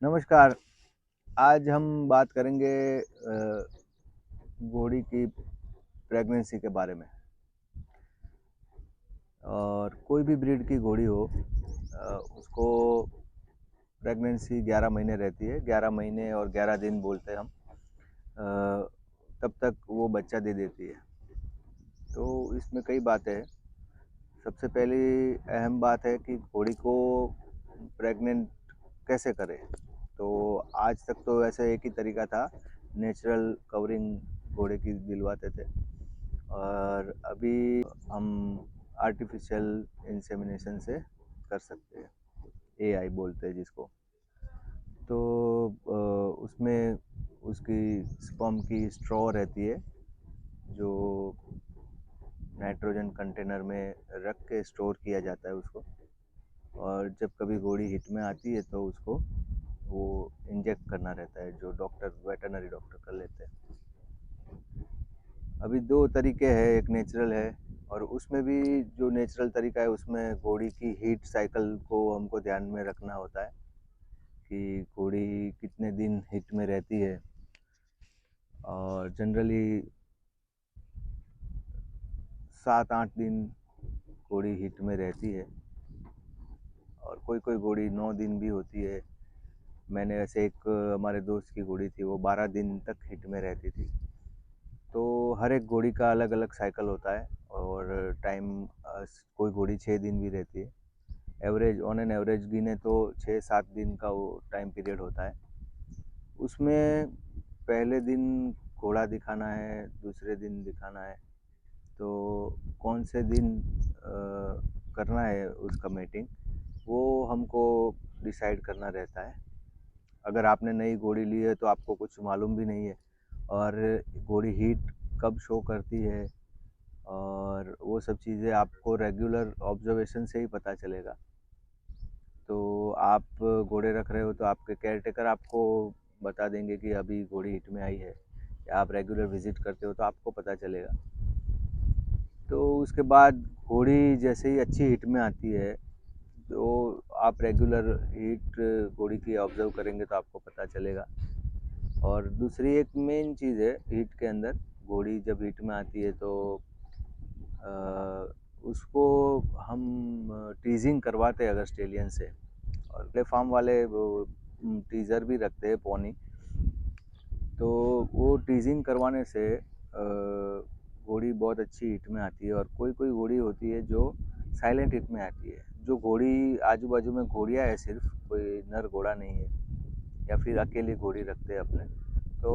नमस्कार। आज हम बात करेंगे घोड़ी की प्रेगनेंसी के बारे में। और कोई भी ब्रीड की घोड़ी हो उसको प्रेगनेंसी 11 महीने रहती है। 11 महीने और 11 दिन बोलते हैं हम। तब तक वो बच्चा दे देती है। तो इसमें कई बातें हैं। सबसे पहली अहम बात है कि घोड़ी को प्रेग्नेंट कैसे करें। तो आज तक तो वैसे एक ही तरीका था, नेचुरल कवरिंग घोड़े की दिलवाते थे। और अभी हम आर्टिफिशियल इंसेमिनेशन से कर सकते हैं, एआई बोलते हैं जिसको। तो उसमें उसकी स्पर्म की स्ट्रॉ रहती है, जो नाइट्रोजन कंटेनर में रख के स्टोर किया जाता है उसको। और जब कभी घोड़ी हिट में आती है तो उसको वो इंजेक्ट करना रहता है, जो डॉक्टर वेटरनरी डॉक्टर कर लेते हैं। अभी दो तरीके हैं, एक नेचुरल है। और उसमें भी जो नेचुरल तरीका है उसमें घोड़ी की हीट साइकिल को हमको ध्यान में रखना होता है कि घोड़ी कितने दिन हीट में रहती है। और जनरली 7-8 दिन घोड़ी हीट में रहती है। और कोई कोई घोड़ी 9 दिन भी होती है। मैंने ऐसे एक हमारे दोस्त की घोड़ी थी, वो 12 दिन तक हिट में रहती थी। तो हर एक घोड़ी का अलग अलग साइकिल होता है। और टाइम कोई घोड़ी 6 दिन भी रहती है। एवरेज ऑन एन एवरेज गिने तो 6-7 दिन का वो टाइम पीरियड होता है। उसमें पहले दिन घोड़ा दिखाना है, दूसरे दिन दिखाना है। तो कौन से दिन करना है उसका मीटिंग, वो हमको डिसाइड करना रहता है। अगर आपने नई घोड़ी ली है तो आपको कुछ मालूम भी नहीं है, और घोड़ी हीट कब शो करती है और वो सब चीज़ें आपको रेगुलर ऑब्जर्वेशन से ही पता चलेगा। तो आप घोड़े रख रहे हो तो आपके केयरटेकर आपको बता देंगे कि अभी घोड़ी हिट में आई है, या आप रेगुलर विजिट करते हो तो आपको पता चलेगा। तो उसके बाद घोड़ी जैसे ही अच्छी हिट में आती है, तो आप रेगुलर हीट घोड़ी की ऑब्जर्व करेंगे तो आपको पता चलेगा। और दूसरी एक मेन चीज़ है हीट के अंदर, घोड़ी जब हीट में आती है तो उसको हम टीजिंग करवाते हैं अगर स्टेलियन से। और प्ले फार्म वाले वो टीज़र भी रखते हैं, पोनी। तो वो टीजिंग करवाने से घोड़ी बहुत अच्छी हिट में आती है। और कोई कोई घोड़ी होती है जो साइलेंट हिट में आती है। जो घोड़ी आजू बाजू में घोड़ियाँ है, सिर्फ कोई नर घोड़ा नहीं है, या फिर अकेली घोड़ी रखते हैं अपने, तो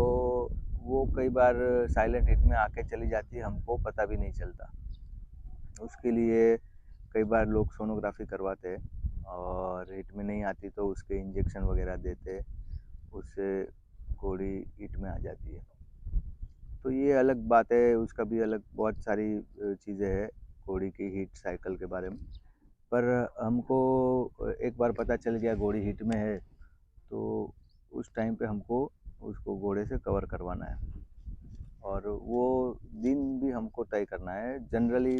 वो कई बार साइलेंट हिट में आके चली जाती है, हमको पता भी नहीं चलता। उसके लिए कई बार लोग सोनोग्राफी करवाते हैं, और हिट में नहीं आती तो उसके इंजेक्शन वगैरह देते हैं, उससे घोड़ी हिट में आ जाती है। तो ये अलग बात है, उसका भी अलग बहुत सारी चीज़ें हैं घोड़ी की हीट साइकिल के बारे में। पर हमको एक बार पता चल गया घोड़ी हीट में है, तो उस टाइम पे हमको उसको घोड़े से कवर करवाना है। और वो दिन भी हमको तय करना है। जनरली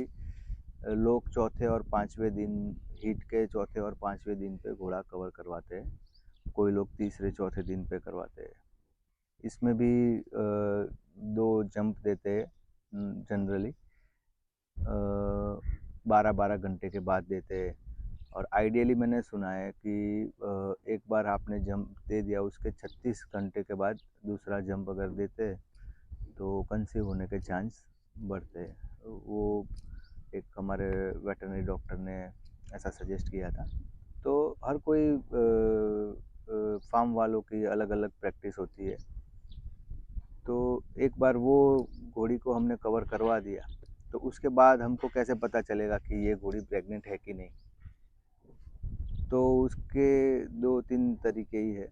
लोग चौथे और पाँचवें दिन, हीट के चौथे और पाँचवें दिन पे घोड़ा कवर करवाते हैं। कोई लोग तीसरे चौथे दिन पे करवाते हैं। इसमें भी 2 जंप देते हैं जनरली, 12-12 घंटे के बाद देते हैं। और आइडियली मैंने सुना है कि एक बार आपने जंप दे दिया, उसके 36 घंटे के बाद दूसरा जंप अगर देते हैं तो कंसीव होने के चांस बढ़ते हैं। वो एक हमारे वेटरनरी डॉक्टर ने ऐसा सजेस्ट किया था। तो हर कोई फार्म वालों की अलग अलग प्रैक्टिस होती है। तो एक बार वो घोड़ी को हमने कवर करवा दिया, तो उसके बाद हमको कैसे पता चलेगा कि ये घोड़ी प्रेग्नेंट है कि नहीं। तो उसके 2-3 तरीके ही है।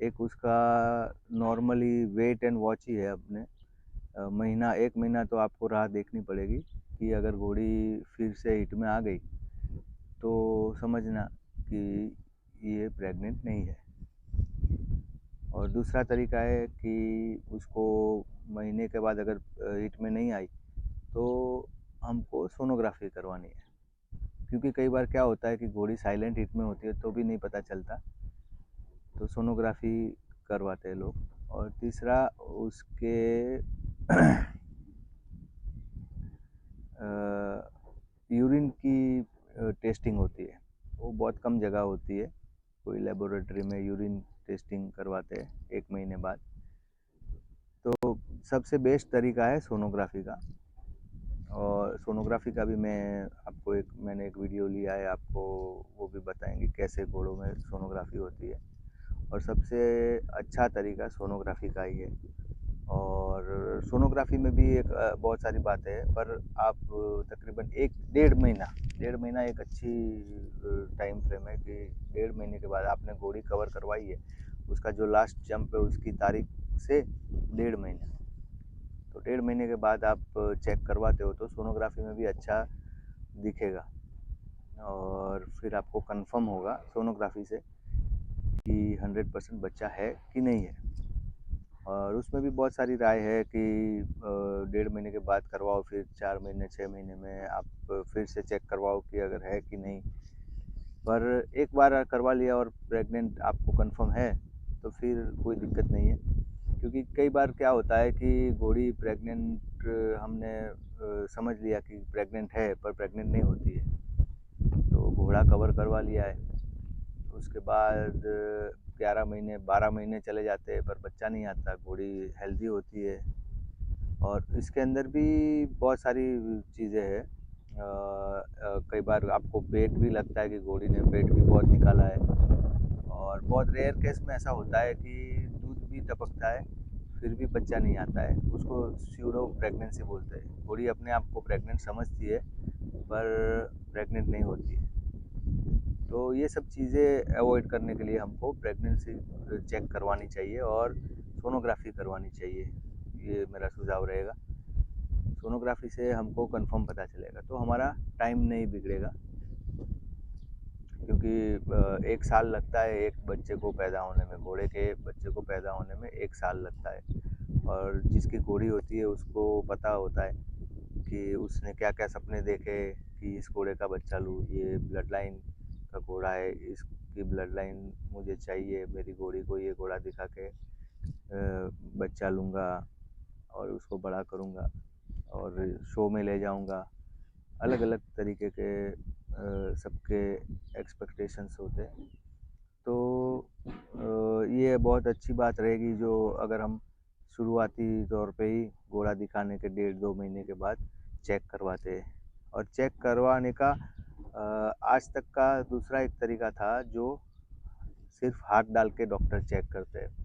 एक उसका नॉर्मली वेट एंड वॉच ही है अपने। महीना 1 महीना तो आपको राह देखनी पड़ेगी कि अगर घोड़ी फिर से हिट में आ गई तो समझना कि ये प्रेग्नेंट नहीं है। और दूसरा तरीका है कि उसको महीने के बाद अगर हिट में नहीं आई तो हमको सोनोग्राफी करवानी है। क्योंकि कई बार क्या होता है कि घोड़ी साइलेंट हिट में होती है तो भी नहीं पता चलता। तो सोनोग्राफी करवाते हैं लोग। और तीसरा उसके यूरिन की टेस्टिंग होती है। वो बहुत कम जगह होती है, कोई लेबोरेटरी में यूरिन टेस्टिंग करवाते हैं 1 महीने बाद। तो सबसे बेस्ट तरीका है सोनोग्राफी का। और सोनोग्राफी का भी मैंने एक वीडियो लिया है, आपको वो भी बताएंगे कैसे घोड़ों में सोनोग्राफी होती है। और सबसे अच्छा तरीका सोनोग्राफी का ही है। और सोनोग्राफी में भी बहुत सारी बातें हैं, पर आप तकरीबन 1 डेढ़ महीना एक अच्छी टाइम फ्रेम है कि 1.5 महीने के बाद आपने घोड़ी कवर करवाई है, उसका जो लास्ट जंप है उसकी तारीख से 1.5 महीने, तो 1.5 महीने के बाद आप चेक करवाते हो तो सोनोग्राफी में भी अच्छा दिखेगा। और फिर आपको कंफर्म होगा सोनोग्राफी से कि 100% बच्चा है कि नहीं है। और उसमें भी बहुत सारी राय है कि 1.5 महीने के बाद करवाओ, फिर 4 महीने 6 महीने में आप फिर से चेक करवाओ कि अगर है कि नहीं। पर एक बार करवा लिया और प्रेग्नेंट आपको कंफर्म है तो फिर कोई दिक्कत नहीं है। क्योंकि कई बार क्या होता है कि घोड़ी प्रेग्नेंट, हमने समझ लिया कि प्रेग्नेंट है पर प्रेग्नेंट नहीं होती है, तो घोड़ा कवर करवा लिया है, उसके बाद 11 महीने 12 महीने चले जाते हैं पर बच्चा नहीं आता, घोड़ी हेल्दी होती है। और इसके अंदर भी बहुत सारी चीज़ें हैं। कई बार आपको पेट भी लगता है कि घोड़ी ने पेट भी बहुत निकाला है। और बहुत रेयर केस में ऐसा होता है कि दूध भी टपकता है फिर भी बच्चा नहीं आता है, उसको स्यूडो प्रेगनेंसी बोलते हैं। घोड़ी अपने आप को प्रेग्नेंट समझती है पर प्रेग्नेंट नहीं होती है। तो ये सब चीज़ें अवॉइड करने के लिए हमको प्रेगनेंसी चेक करवानी चाहिए और सोनोग्राफी करवानी चाहिए, ये मेरा सुझाव रहेगा। सोनोग्राफी से हमको कंफर्म पता चलेगा तो हमारा टाइम नहीं बिगड़ेगा। क्योंकि 1 साल लगता है एक बच्चे को पैदा होने में, घोड़े के बच्चे को पैदा होने में 1 साल लगता है। और जिसकी घोड़ी होती है उसको पता होता है कि उसने क्या क्या सपने देखे कि इस घोड़े का बच्चा लूँ, ये ब्लड लाइन का घोड़ा है, इसकी ब्लड लाइन मुझे चाहिए, मेरी घोड़ी को ये घोड़ा दिखा के बच्चा लूँगा और उसको बड़ा करूँगा और शो में ले जाऊँगा। अलग अलग तरीके के सबके एक्सपेक्टेशंस होते हैं। तो ये बहुत अच्छी बात रहेगी जो अगर हम शुरुआती तौर पे ही घोड़ा दिखाने के 1.5-2 महीने के बाद चेक करवाते हैं। और चेक करवाने का आज तक का दूसरा एक तरीका था जो सिर्फ हाथ डाल के डॉक्टर चेक करते हैं।